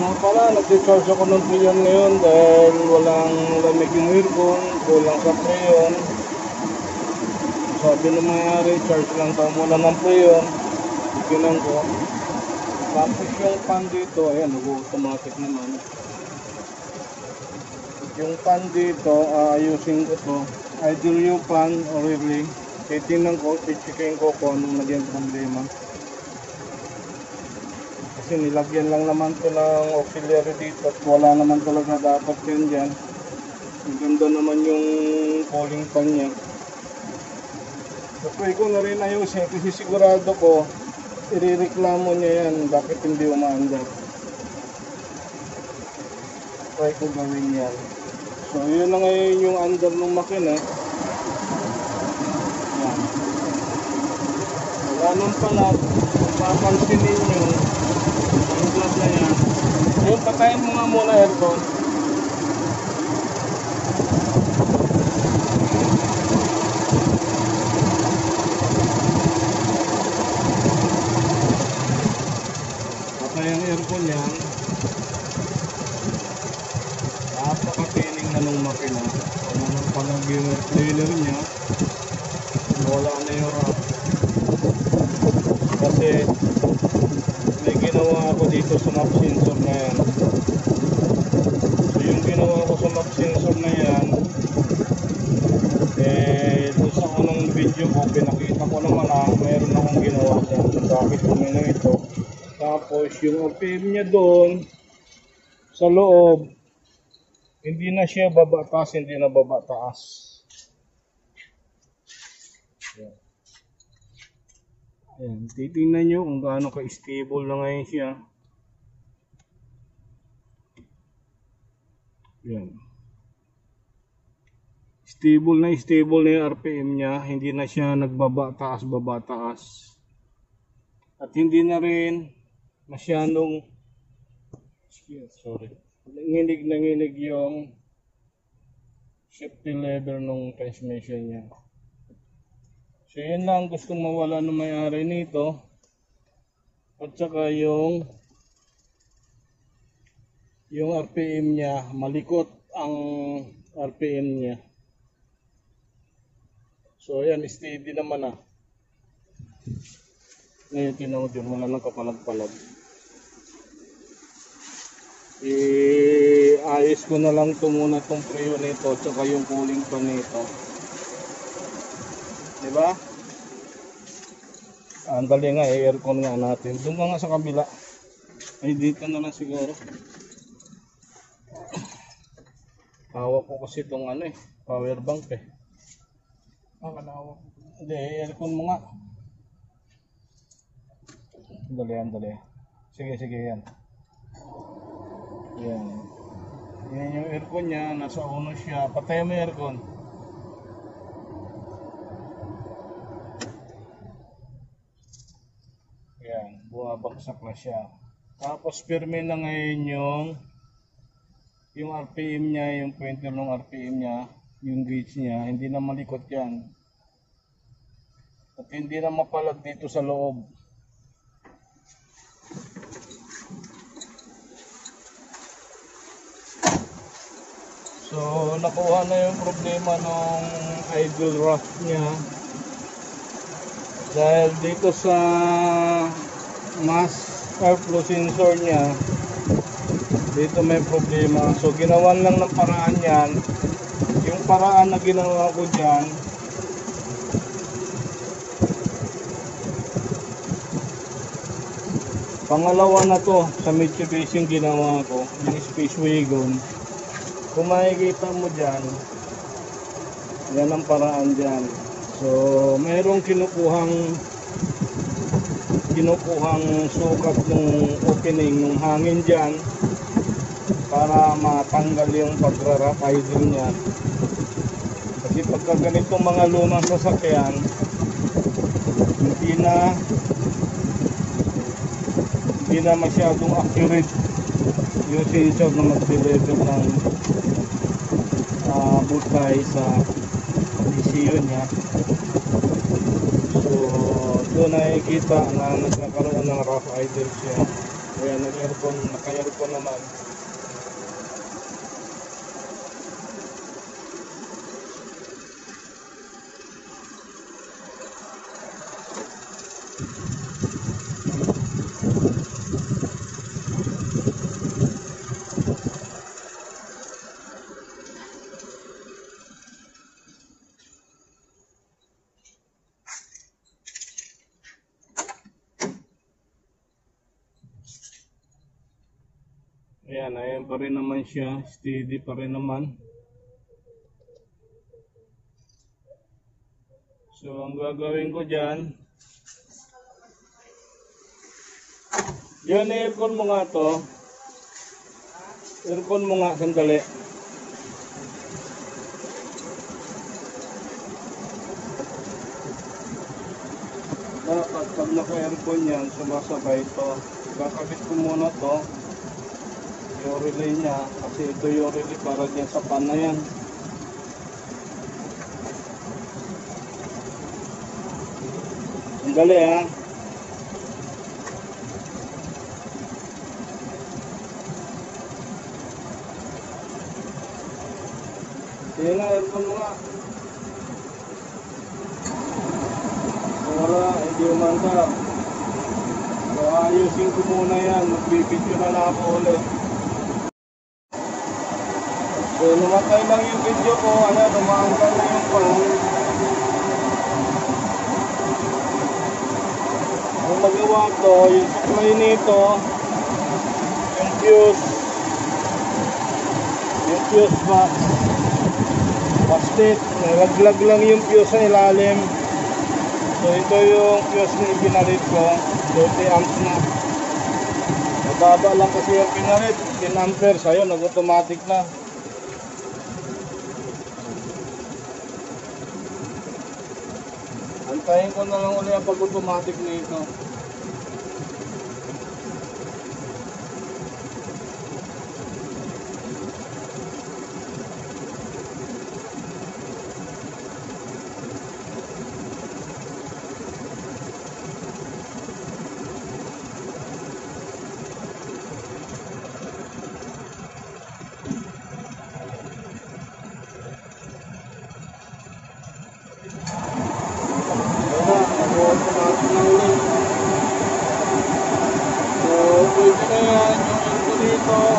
Nga pala, nag-charge ako ng preyon ngayon dahil walang lamig yung aircon, kulang sa preyon. Sabi na mayari, charge lang tayo muna ng preyon. Ginan ko. Tapos yung fan dito, ayan, nag-automatic naman. Yung fan dito, ayusin ko to. Idle yung fan, or really. Titingnan ko, tichikain ko kung anong naging problema. Kasi nilagyan lang naman to ng auxiliary dito at wala naman talaga dapat yan dyan. Ang ganda naman yung cooling fan niya. So try ko na rin ayusin kasi sigurado ko irereklamo niya yan bakit hindi umaandar. Try ko gawin yan. So yun na ngayon yung andar ng makina. Yan. Wala nang palag. Papansin ninyo ang vlog na yan. Yung patayin mo nga muna aircon. Patay ang aircon yan. Napakatining na nung makina. Wala nang palag yung air cleaner niya. Wala na yung wrap. Kasi may ginawa ako dito sa map sensor na yan. So yung ginawa ko sa map sensor na yan, doon sa unang video ko pinakita ko naman mayroon akong ginawa dyan bakit kumino ito. Tapos yung RPM niya doon sa loob, hindi na siya babataas, hindi na babataas. Yan. Ayan, titingnan nyo kung gaano ka-stable na ngayon siya. Ayan. Stable na yung RPM niya. Hindi na siya nagbaba-taas, baba-taas. At hindi na rin masyadong nanginig yung safety lever ng transmission niya. So yun lang gustong mawala ng may-ari nito. At saka yung RPM niya, malikot ang RPM niya. So ayan, steady naman Ngayon tinawag yun, wala nang kapalag-palag. Iayos ko na lang ito muna itong preyo nito at saka yung cooling fan nito. Diba? Andali nga, aircon nga natin. Doon ka nga sa kabila. Ay, dito na lang siguro. Hawak ko kasi itong power bank kalawak. Hindi, aircon mo nga. Andali. Sige, yan. Yan. Yan yung aircon niya. Nasa uno siya. Patay mo yung aircon. Yan, bumabagsak na siya. Tapos firme na ngayon yung RPM niya, yung pointer ng RPM niya, yung gauge niya, hindi na malikot yan. At hindi na mapalag dito sa loob. So, nakuha na yung problema ng idle rough niya. Dahil dito sa mass airflow sensor niya, dito may problema. So ginawan lang ng paraan yan. Yung paraan na ginawa ko dyan, pangalawa na to sa Mitsubishi yung ginawa ko, yung Space Wagon. Kung makikita mo dyan, yan ang paraan dyan. So, mayroong kinukuhang sukat ng opening ng hangin dyan para matanggal yung pagra-rough idle niya. Kasi pagka ganitong mga lumang sasakyan, hindi na masyadong accurate yung sensor na mag-deliver ng butay sa ECU niya. So doon nakikita na nagkakaroon ng rough idle siya. Ayan, naka-aircon naman. Ayan pa rin naman siya, steady pa rin naman. So ang gagawin ko dyan, yan, aircon mo nga to. Aircon mo nga, sandali. Dapat pag naka-aircon yan, sumasabay ito. Kakabit ko muna to. Yung relay niya, kasi ito yung relay para dyan sa pan na yan. Sandali ha. Sige na, aircon mo nga. Para hindi umanda. So ayusin ko muna yan, magbibidyo na ako ulit. So lumatay lang yung video ko, ayan, umaanggal na yung pan. Ang nagawa ko, yung supply nito, yung fuse box, plastic, nalaglag lang yung fuse sa ilalim. So ito yung fuse na ipinalit ko, 20 amps na. Mababa lang kasi yung pinalit, 10 amperes, ayun, nag-automatic na. Antayin ko na lang ulit ang pag-automatic nito.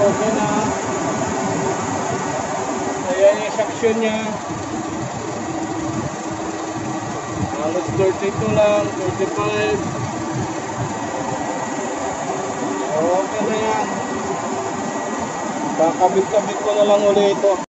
Okay na. Ayan yung suction nya. Halos 32 lang, 35. Okay na yan. Kakabit-kabit ko na lang ulit ito.